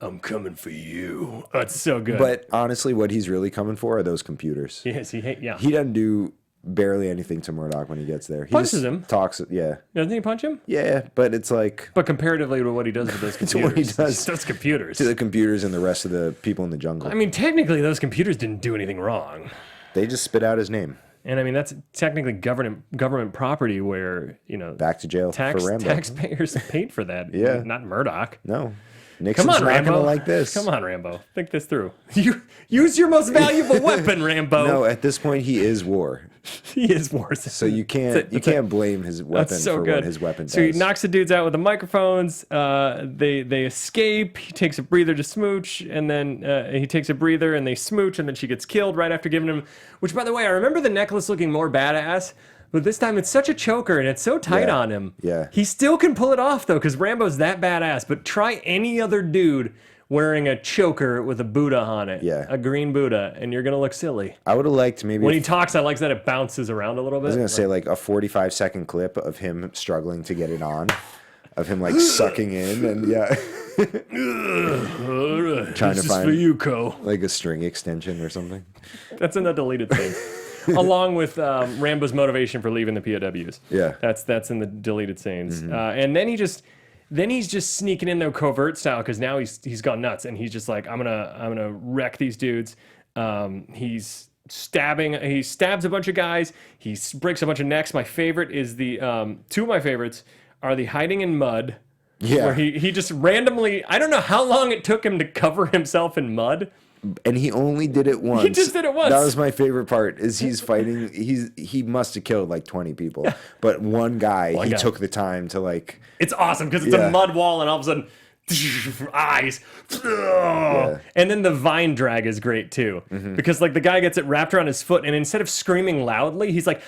I'm coming for you. Oh, it's so good. But honestly, what he's really coming for are those computers. Yes, he doesn't do barely anything to Murdoch when he gets there. He Punches just him. Talks, yeah. Doesn't he punch him? Yeah, but it's like... But comparatively to what he does with those computers. to what he does those computers. to the computers and the rest of the people in the jungle. I mean, technically, those computers didn't do anything wrong. They just spit out his name. And I mean, that's technically government property where, back to jail for Rambo. Taxpayers paid for that. Yeah. Not Murdoch. No. Come Nickson's on, not Rambo. gonna like this. Come on, Rambo. Think this through. You use your most valuable weapon, Rambo. No, at this point, he is war. He is worse. So you can't blame his weapon for what his weapon does. So he knocks the dudes out with the microphones. They escape. He takes a breather to smooch, and then he takes a breather, and they smooch, and then she gets killed right after giving him. Which, by the way, I remember the necklace looking more badass. But this time it's such a choker and it's so tight on him. Yeah. He still can pull it off though, because Rambo's that badass. But try any other dude wearing a choker with a Buddha on it. Yeah. A green Buddha, and you're going to look silly. I would have liked maybe... When he talks, I like that it bounces around a little bit. I was going to say like a 45-second clip of him struggling to get it on. Of him like sucking in and yeah. Trying to find for you, Co. like a string extension or something. That's in the deleted thing. Along with Rambo's motivation for leaving the POWs. Yeah. That's in the deleted scenes. And then he's just sneaking in there covert style because now he's gone nuts and he's just like, I'm gonna wreck these dudes. He stabs a bunch of guys. He breaks a bunch of necks. My favorite is two of my favorites are the hiding in mud. Yeah. Where he just randomly, I don't know how long it took him to cover himself in mud. And he only did it once. He just did it once. That was my favorite part. Is he's fighting? He must have killed like 20 people, but one guy took the time to like. It's awesome because it's a mud wall, and all of a sudden, eyes. And then the vine drag is great too because like the guy gets it wrapped around his foot, and instead of screaming loudly, he's like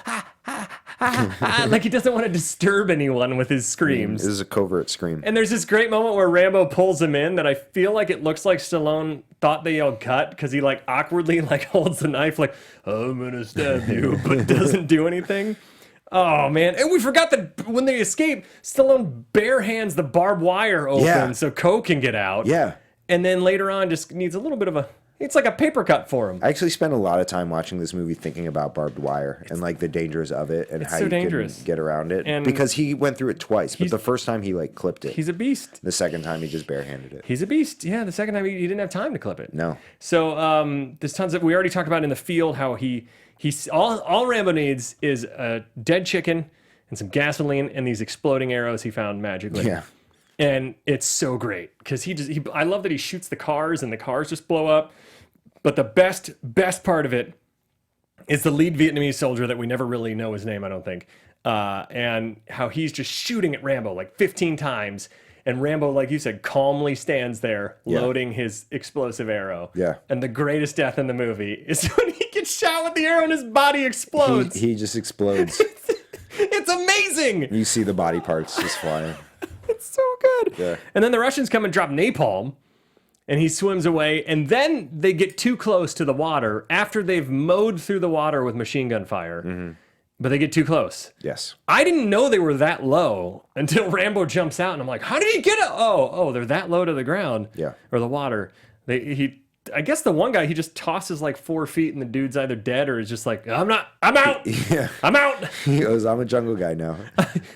like he doesn't want to disturb anyone with his screams. This is a covert scream. And there's this great moment where Rambo pulls him in that I feel like it looks like Stallone thought they yelled cut because he like awkwardly like holds the knife like I'm gonna stab you but doesn't do anything. Oh man, and we forgot that when they escape, Stallone bare hands the barbed wire open so Co can get out. Yeah. And then later on just needs a little bit of it's like a paper cut for him. I actually spent a lot of time watching this movie thinking about barbed wire and like the dangers of it and how so you dangerous. can get around it. And because he went through it twice, but the first time he like clipped it. He's a beast. The second time he just barehanded it. He's a beast. Yeah, the second time he didn't have time to clip it. No. So there's tons of, we already talked about in the field how he's all Rambo needs is a dead chicken and some gasoline and these exploding arrows he found magically. Yeah. And it's so great because I love that he shoots the cars and the cars just blow up. But the best part of it is the lead Vietnamese soldier that we never really know his name, I don't think, and how he's just shooting at Rambo like 15 times. And Rambo, like you said, calmly stands there loading his explosive arrow. Yeah. And the greatest death in the movie is when he gets shot with the arrow and his body explodes. He just explodes. It's amazing. You see the body parts just flying. It's so good. Yeah. And then the Russians come and drop napalm. And he swims away, and then they get too close to the water after they've mowed through the water with machine gun fire. But they get too close. Yes. I didn't know they were that low until Rambo jumps out, and I'm like, how did he get it? Oh, they're that low to the ground. Yeah. Or the water. I guess the one guy, he just tosses like 4 feet, and the dude's either dead or is just like, I'm out. Yeah. I'm out. He goes, I'm a jungle guy now.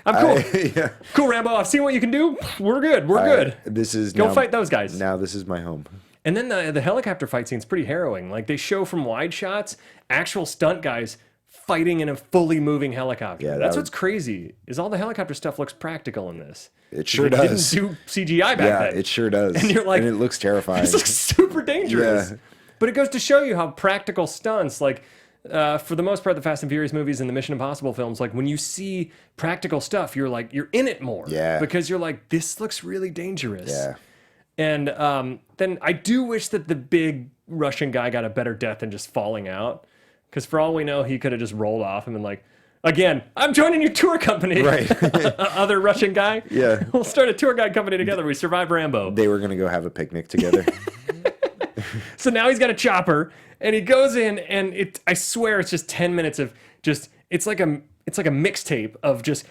I'm cool. Cool, Rambo. I've seen what you can do. We're good. We're good. This is Go fight those guys. Now this is my home. And then the helicopter fight scene's pretty harrowing. Like they show from wide shots, actual stunt guys fighting in a fully moving helicopter. Yeah, That's what's crazy, is all the helicopter stuff looks practical in this. It sure does. Didn't do CGI back then. Yeah, it sure does. And you're like, and it looks terrifying. This looks super dangerous. Yeah. But it goes to show you how practical stunts, like for the most part, the Fast and Furious movies and the Mission Impossible films, like when you see practical stuff, you're like, you're in it more. Yeah. Because you're like, this looks really dangerous. Yeah. And then I do wish that the big Russian guy got a better death than just falling out. Because for all we know, he could have just rolled off and been like, again, I'm joining your tour company. Right. Other Russian guy. Yeah. We'll start a tour guide company together. We survive Rambo. They were going to go have a picnic together. So now he's got a chopper and he goes in and I swear it's just 10 minutes of just, it's like a mixtape of just,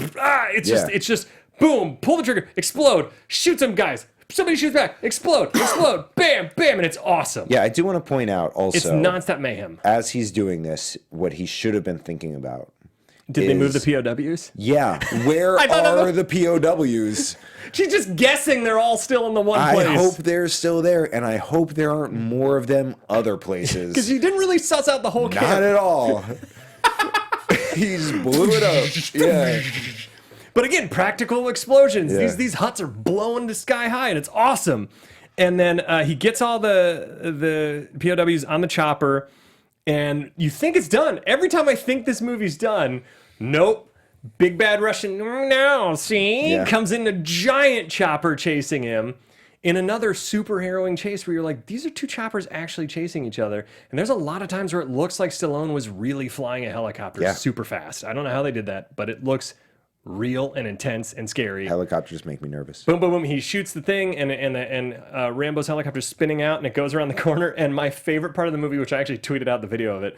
it's just boom, pull the trigger, explode, shoot some guys. Somebody shoots back, explode, bam, bam, and it's awesome. Yeah, I do want to point out also. It's nonstop mayhem. As he's doing this, what he should have been thinking about. Did they move the POWs? Yeah, where are the POWs? She's just guessing they're all still in the one place. I hope they're still there, and I hope there aren't more of them other places. Because you didn't really suss out the whole camp. Not at all. He just blew it up. Yeah. But again, practical explosions. Yeah. These huts are blowing to sky high, and it's awesome. And then he gets all the POWs on the chopper, and you think it's done. Every time I think this movie's done, nope. Big bad Russian, no, see? Yeah. Comes in a giant chopper chasing him in another super harrowing chase where you're like, these are two choppers actually chasing each other. And there's a lot of times where it looks like Stallone was really flying a helicopter super fast. I don't know how they did that, but it looks real and intense and scary. Helicopters make me nervous. Boom, boom, boom. He shoots the thing, and Rambo's helicopter's spinning out, and it goes around the corner. And my favorite part of the movie, which I actually tweeted out the video of it,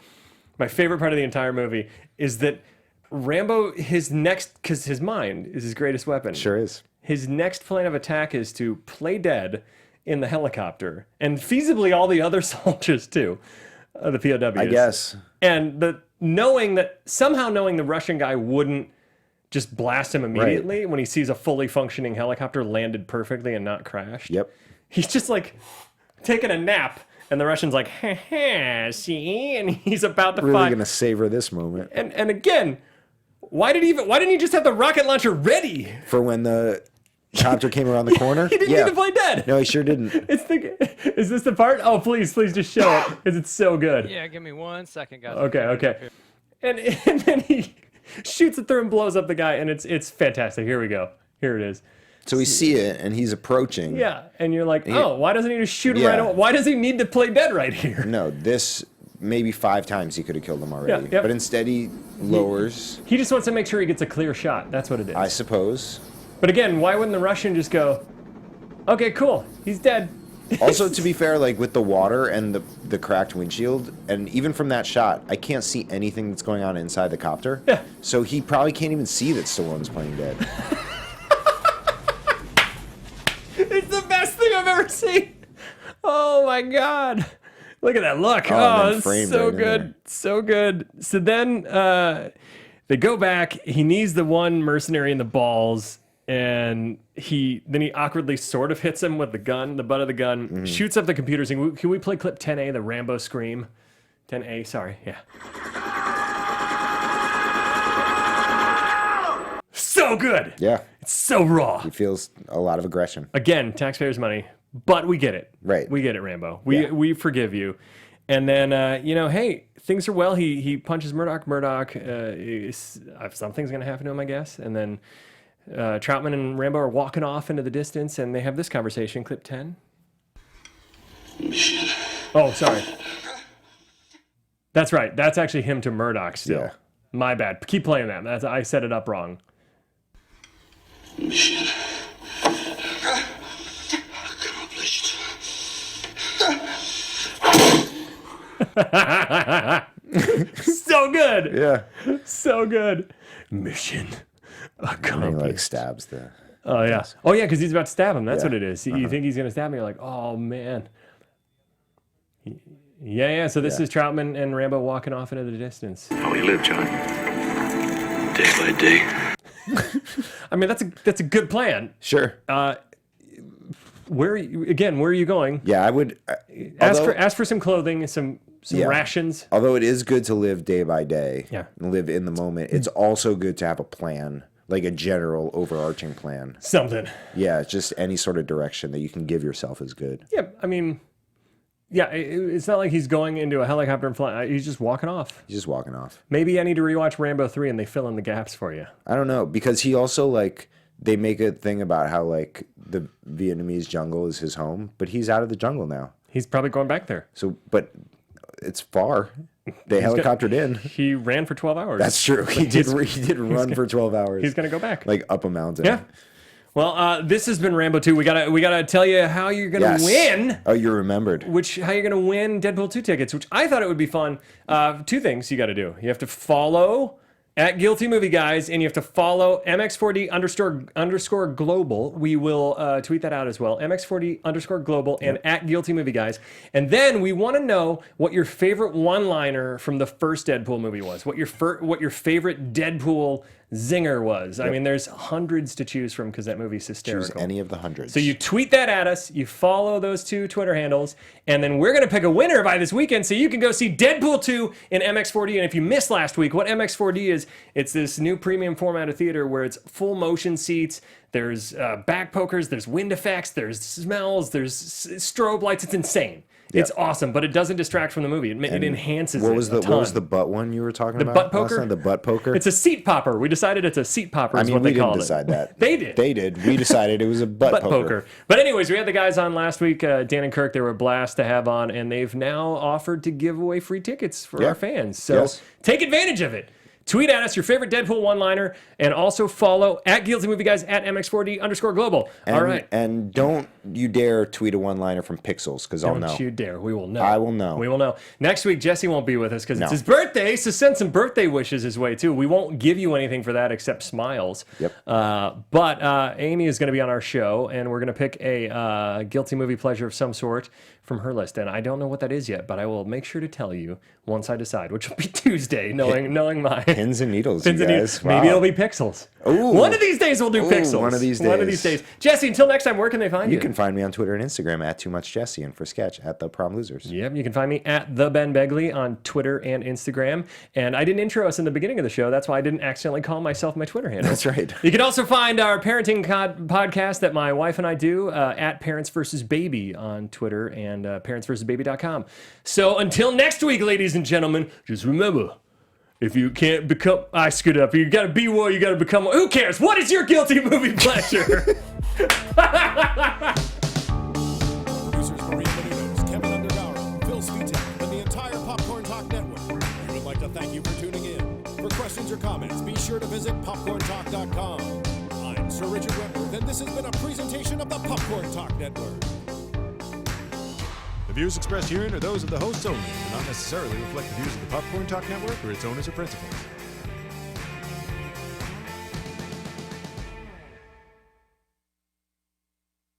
my favorite part of the entire movie is that Rambo, because his mind is his greatest weapon. Sure is. His next plan of attack is to play dead in the helicopter, and feasibly all the other soldiers too, the POWs. I guess. And knowing the Russian guy wouldn't just blast him immediately when he sees a fully functioning helicopter landed perfectly and not crashed. Yep. He's just like taking a nap, and the Russian's like, ha ha, see? And he's about to Really fire. gonna savor this moment. And again, why didn't he just have the rocket launcher ready? For when the copter came around the corner? He didn't need to play dead. No, he sure didn't. Is this the part? Oh, please just show it, because it's so good. Yeah, give me 1 second, guys. Okay. And then he shoots it through and blows up the guy, and it's fantastic. Here we go. Here it is. So we see it, and he's approaching. Yeah, and you're like, oh, why doesn't he just shoot him right away? Why does he need to play dead right here? No, this maybe 5 times he could have killed him already. Yeah, yep. But instead he lowers. He just wants to make sure he gets a clear shot. That's what it is. I suppose. But again, why wouldn't the Russian just go, okay, cool, he's dead. Also, to be fair, like with the water and the cracked windshield, and even from that shot, I can't see anything that's going on inside the copter. Yeah. So he probably can't even see that Stallone's playing dead. It's the best thing I've ever seen. Oh my God. Look at that look. Oh, Oh, and then it's framed so right in good. there. So good. So then they go back. He knees the one mercenary in the balls, and he awkwardly sort of hits him with the gun, the butt of the gun, shoots up the computers. Can we play clip 10A, the Rambo scream? 10A, sorry. Yeah. So good. Yeah. It's so raw. He feels a lot of aggression. Again, taxpayers' money, but we get it. Right. We get it, Rambo. We forgive you. And then, hey, things are well. He punches Murdoch. Murdoch, something's going to happen to him, I guess. And then Troutman and Rambo are walking off into the distance, and they have this conversation. Clip 10. Oh, sorry. That's right. That's actually him to Murdoch still. Yeah. My bad. Keep playing that. I set it up wrong. Mission accomplished. So good. Yeah. So good. Mission And he accomplished. like stabs the. Oh yeah. Oh yeah, because he's about to stab him. That's Yeah. what it is. You think he's gonna stab him? You're like, oh man. Yeah. So this is Troutman and Rambo walking off into the distance. How we live, John. Day by day. I mean, that's a good plan. Sure. Where are you going? Yeah, I would. Ask for some clothing, some rations. Although it is good to live day by day. Yeah. And live in the moment. It's also good to have a plan, like a general overarching plan. Something. Yeah, just any sort of direction that you can give yourself is good. Yeah, I mean, yeah, it's not like he's going into a helicopter and flying. He's just walking off. He's just walking off. Maybe I need to rewatch Rambo 3 and they fill in the gaps for you. I don't know, because he also, like, they make a thing about how, like, the Vietnamese jungle is his home, but he's out of the jungle now. He's probably going back there. So, but it's far. They helicoptered in. He ran for 12 hours. That's true. He did run for 12 hours. He's going to go back. Like, up a mountain. Yeah. Well, this has been Rambo 2. We gotta tell you how you're gonna win. Oh, you remembered. How you're gonna win Deadpool 2 tickets, which I thought it would be fun. 2 things you gotta do. You have to follow at Guilty Movie Guys, and you have to follow MX4D underscore global. We will tweet that out as well. MX4D underscore global and at Guilty Movie Guys. And then we want to know what your favorite one-liner from the first Deadpool movie was. What your favorite Deadpool zinger was. I mean, there's hundreds to choose from because that movie's hysterical. Choose any of the hundreds. So you tweet that at us, you follow those 2 Twitter handles, and then we're going to pick a winner by this weekend so you can go see Deadpool 2 in MX4D. And if you missed last week, what MX4D is, it's this new premium format of theater where it's full motion seats, there's back pokers, there's wind effects, there's smells, there's strobe lights. It's insane. It's awesome, but it doesn't distract from the movie. It enhances what was it a ton. What was the butt one you were talking about? butt poker? Last time? The butt poker? It's a seat popper. We decided it's a seat popper is I mean, what we they didn't called it. decide that. They did. They did. We decided it was a butt poker. But anyways, we had the guys on last week, Dan and Kirk. They were a blast to have on, and they've now offered to give away free tickets for our fans. So take advantage of it. Tweet at us your favorite Deadpool one-liner, and also follow at Guilty Movie Guys at MX4D_global. All right. And don't you dare tweet a one-liner from Pixels, because I'll know. Don't you dare. We will know. I will know. We will know. Next week, Jesse won't be with us because it's his birthday, so send some birthday wishes his way, too. We won't give you anything for that except smiles. Yep. But Amy is going to be on our show, and we're going to pick a guilty movie pleasure of some sort from her list. And I don't know what that is yet, but I will make sure to tell you once I decide, which will be Tuesday, knowing my... Pins and needles, you guys. Maybe it'll be Pixels. Ooh. One of these days we'll do Pixels. One of these days. One of these days. Jesse, until next time, where can they find you? You can find me on Twitter and Instagram at TooMuchJesse, and for sketch at The Prom Losers. Yep, you can find me at the Ben Begley on Twitter and Instagram. And I didn't intro us in the beginning of the show. That's why I didn't accidentally call myself my Twitter handle. That's right. You can also find our parenting podcast that my wife and I do at Parents vs. Baby on Twitter and parentsvsbaby.com. So until next week, ladies and gentlemen, just remember, if you can't become... I screwed up. You got to be one, you got to become one. Who cares? What is your guilty movie pleasure? Producers Maria Menounos, Kevin Undergaro, Phil Svitek, and the entire Popcorn Talk Network. We would like to thank you for tuning in. For questions or comments, be sure to visit popcorntalk.com. I'm Sir Richard Wentworth, and this has been a presentation of the Popcorn Talk Network. The views expressed herein are those of the hosts only and do not necessarily reflect the views of the Popcorn Talk Network or its owners or principals.